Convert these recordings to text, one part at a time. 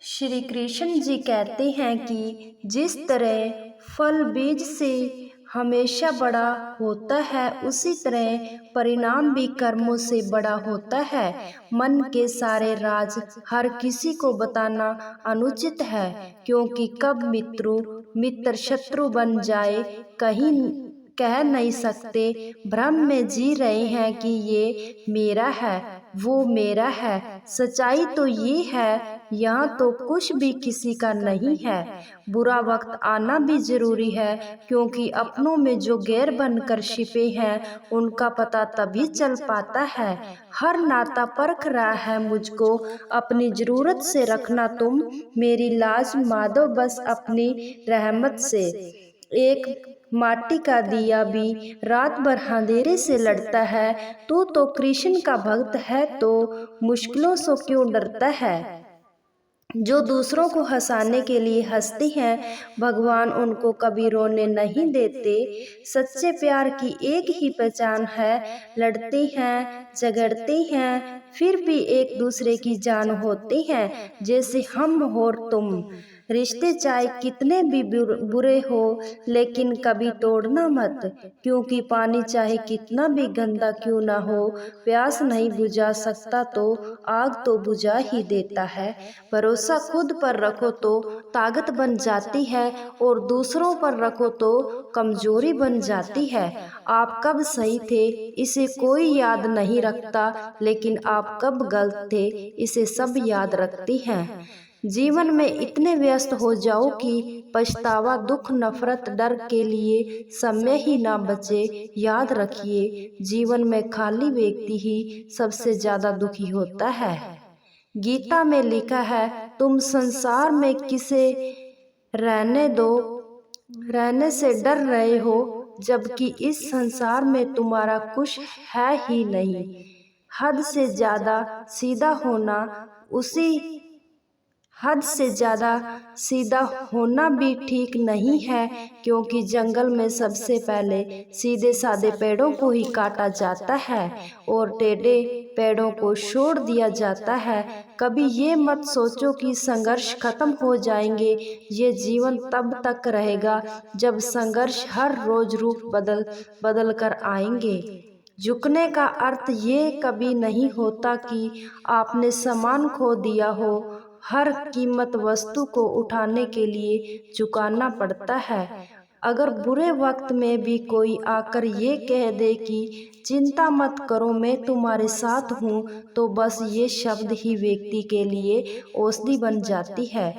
श्री कृष्ण जी कहते हैं कि जिस तरह फल बीज से हमेशा बड़ा होता है, उसी तरह परिणाम भी कर्मों से बड़ा होता है। मन के सारे राज हर किसी को बताना अनुचित है, क्योंकि कब मित्र शत्रु बन जाए कहीं कह नहीं सकते। भ्रम में जी रहे हैं कि ये मेरा है, वो मेरा है। सच्चाई तो ये है, यहाँ तो कुछ भी किसी का नहीं है। बुरा वक्त आना भी जरूरी है, क्योंकि अपनों में जो गैर बनकर छिपे हैं, उनका पता तभी चल पाता है। हर नाता परख रहा है मुझको, अपनी जरूरत से रखना तुम मेरी लाज मादो बस अपनी रहमत से। एक माटी का दिया भी रात भर अंधेरे से लड़ता है। तू तो कृष्ण का भक्त है, तो मुश्किलों से क्यों डरता है। जो दूसरों को हंसाने के लिए हंसती हैं, भगवान उनको कभी रोने नहीं देते। सच्चे प्यार की एक ही पहचान है, लड़ते हैं झगड़ते हैं फिर भी एक दूसरे की जान होते हैं, जैसे हम और तुम। रिश्ते चाहे कितने भी बुरे हो, लेकिन कभी तोड़ना मत, क्योंकि पानी चाहे कितना भी गंदा क्यों ना हो, प्यास नहीं बुझा सकता तो आग तो बुझा ही देता है। भरोसा खुद पर रखो तो ताकत बन जाती है, और दूसरों पर रखो तो कमजोरी बन जाती है। आप कब सही थे इसे कोई याद नहीं रखता, लेकिन आप कब गलत थे इसे सब याद रखती हैं। जीवन में इतने व्यस्त हो जाओ कि पछतावा दुख नफरत डर के लिए समय ही ना बचे। याद रखिए, जीवन में खाली व्यक्ति ही सबसे ज्यादा दुखी होता है। गीता में लिखा है, तुम संसार में किसे रहने दो, रहने से डर रहे हो, जबकि इस संसार में तुम्हारा कुछ है ही नहीं। हद से ज्यादा सीधा होना उसी हद से ज्यादा सीधा होना भी ठीक नहीं है, क्योंकि जंगल में सबसे पहले सीधे साधे पेड़ों को ही काटा जाता है और टेढ़े पेड़ों को छोड़ दिया जाता है। कभी ये मत सोचो कि संघर्ष खत्म हो जाएंगे। ये जीवन तब तक रहेगा जब संघर्ष हर रोज रूप बदल कर आएंगे। झुकने का अर्थ ये कभी नहीं होता कि आपने सामान खो दिया हो। हर कीमत वस्तु को उठाने के लिए चुकाना पड़ता है। अगर बुरे वक्त में भी कोई आकर ये कह दे कि चिंता मत करो मैं तुम्हारे साथ हूँ, तो बस ये शब्द ही व्यक्ति के लिए औषधि बन जाती है।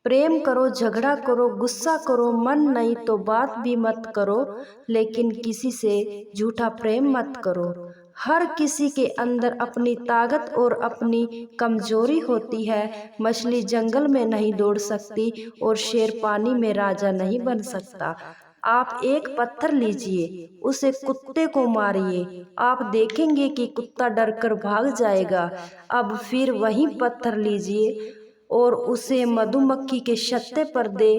प्रेम करो, झगड़ा करो, गुस्सा करो, मन नहीं तो बात भी मत करो, लेकिन किसी से झूठा प्रेम मत करो। हर किसी के अंदर अपनी ताकत और अपनी कमजोरी होती है। मछली जंगल में नहीं दौड़ सकती और शेर पानी में राजा नहीं बन सकता। आप एक पत्थर लीजिए, उसे कुत्ते को मारिए, आप देखेंगे कि कुत्ता डरकर भाग जाएगा। अब फिर वही पत्थर लीजिए और उसे मधुमक्खी के छत्ते पर दे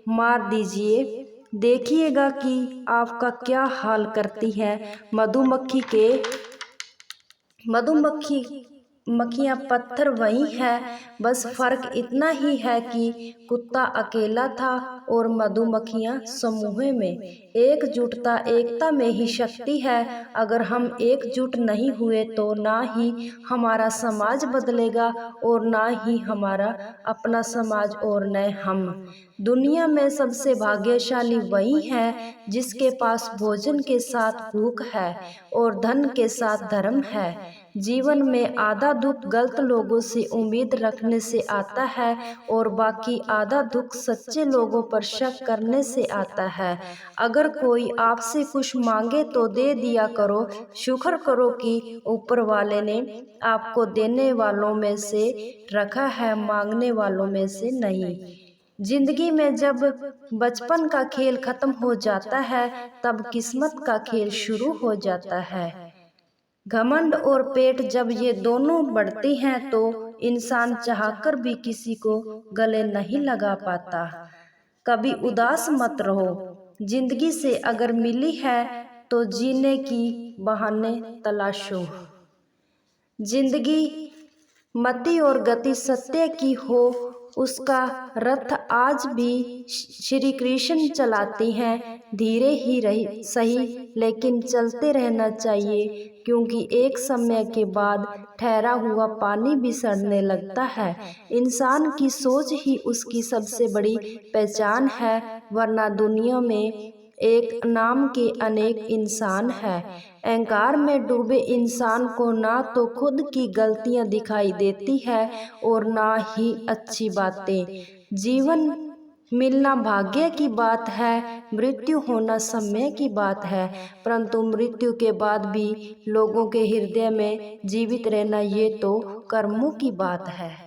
मार दीजिए, देखिएगा कि आपका क्या हाल करती है। मधुमक्खियाँ पत्थर वही है, बस फर्क इतना ही है कि कुत्ता अकेला था और मधुमक्खियाँ समूह में। एकजुटता एकता में ही शक्ति है। अगर हम एकजुट नहीं हुए तो ना ही हमारा समाज बदलेगा और ना ही हमारा अपना समाज और न हम। दुनिया में सबसे भाग्यशाली वही है जिसके पास भोजन के साथ भूख है और धन के साथ धर्म है। जीवन में आधा दुख गलत लोगों से उम्मीद रखने से आता है और बाकी आधा दुख सच्चे लोगों पर शक करने से आता है। अगर कोई आपसे कुछ मांगे तो दे दिया करो। शुक्र करो कि ऊपर वाले ने आपको देने वालों में से रखा है, मांगने वालों में से नहीं। जिंदगी में जब बचपन का खेल खत्म हो जाता है, तब किस्मत का खेल शुरू हो जाता है। घमंड और पेट जब ये दोनों बढ़ते हैं तो इंसान चाहकर भी किसी को गले नहीं लगा पाता। कभी उदास मत रहो, जिंदगी से अगर मिली है तो जीने की बहाने तलाशो। जिंदगी मति और गति सत्य की हो उसका रथ आज भी श्री कृष्ण चलाते हैं। धीरे ही रही सही, लेकिन चलते रहना चाहिए, क्योंकि एक समय के बाद ठहरा हुआ पानी भी सड़ने लगता है। इंसान की सोच ही उसकी सबसे बड़ी पहचान है, वरना दुनिया में एक नाम के अनेक इंसान है। अहंकार में डूबे इंसान को ना तो खुद की गलतियां दिखाई देती है और ना ही अच्छी बातें। जीवन मिलना भाग्य की बात है, मृत्यु होना समय की बात है, परंतु मृत्यु के बाद भी लोगों के हृदय में जीवित रहना ये तो कर्मों की बात है।